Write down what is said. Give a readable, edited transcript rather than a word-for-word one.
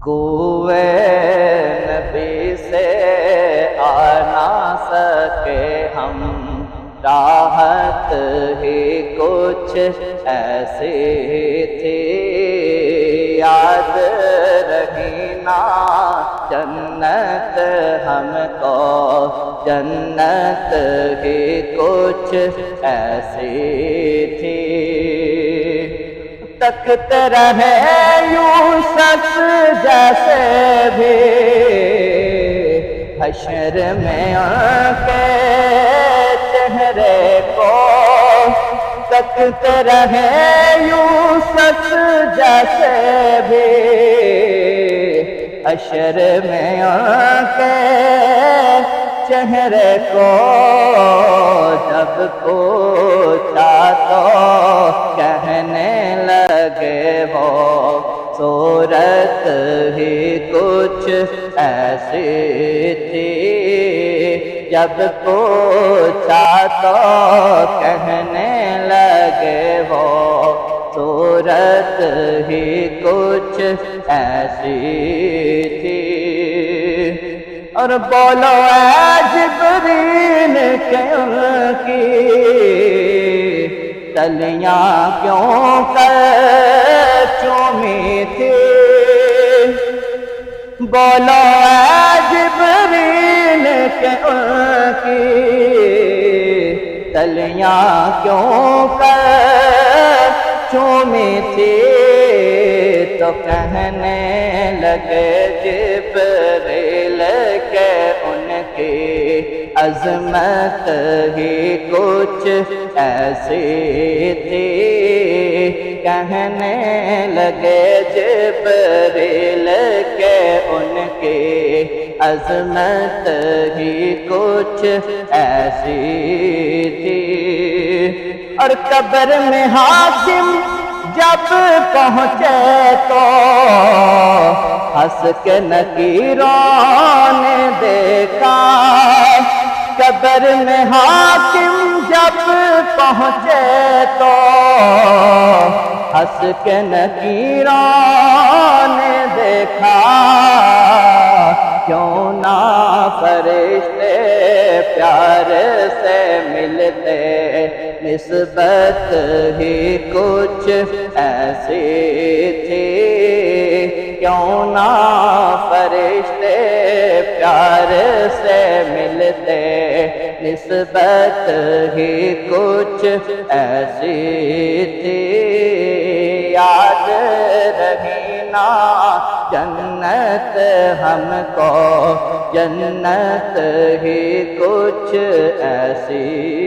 کوئے نبی سے آ نہ سکے ہم، راحت ہی کچھ ایسی تھی، یاد رہی نا جنت ہم کو، جنت ہی کچھ ایسی تھی۔ تکتے رہے یوسف جیسے بھی حشر میں ان کے چہرے کو، تکتے رہے یوسف جیسے بھی حشر میں ان کے چہرے کو، جب پوچھا تو کہنے لگے وہ صورت ہی کچھ ایسی تھی، جب پوچھا تو کہنے لگے وہ صورت ہی کچھ ایسی تھی۔ اور بولو اے جبریل کہ ان کی تلیاں کیوں کر چومی تھی، بولو اے جبریل کہ ان کی تلیاں کیوں کر چومی تھی، تو کہنے لگے جبریل کہ ان کی عظمت ہی کچھ ایسی تھی، کہنے لگے جبریل کہ ان کی عظمت ہی کچھ ایسی تھی۔ اور قبر میں حاکم جب پہنچے تو ہنس کے نکیروں نے دیکھا، قبر میں حاکم جب پہنچے تو ہنس کے نکیروں نے دیکھا، کیوں نہ فرشتے پیار سے ملتے، نسبت ہی کچھ ایسی تھی، کیوں نہ فرشتے پیار سے ملتے، نسبت ہی کچھ ایسی تھی، یاد رہی نا جنت ہم کو، جنت ہی کچھ ایسی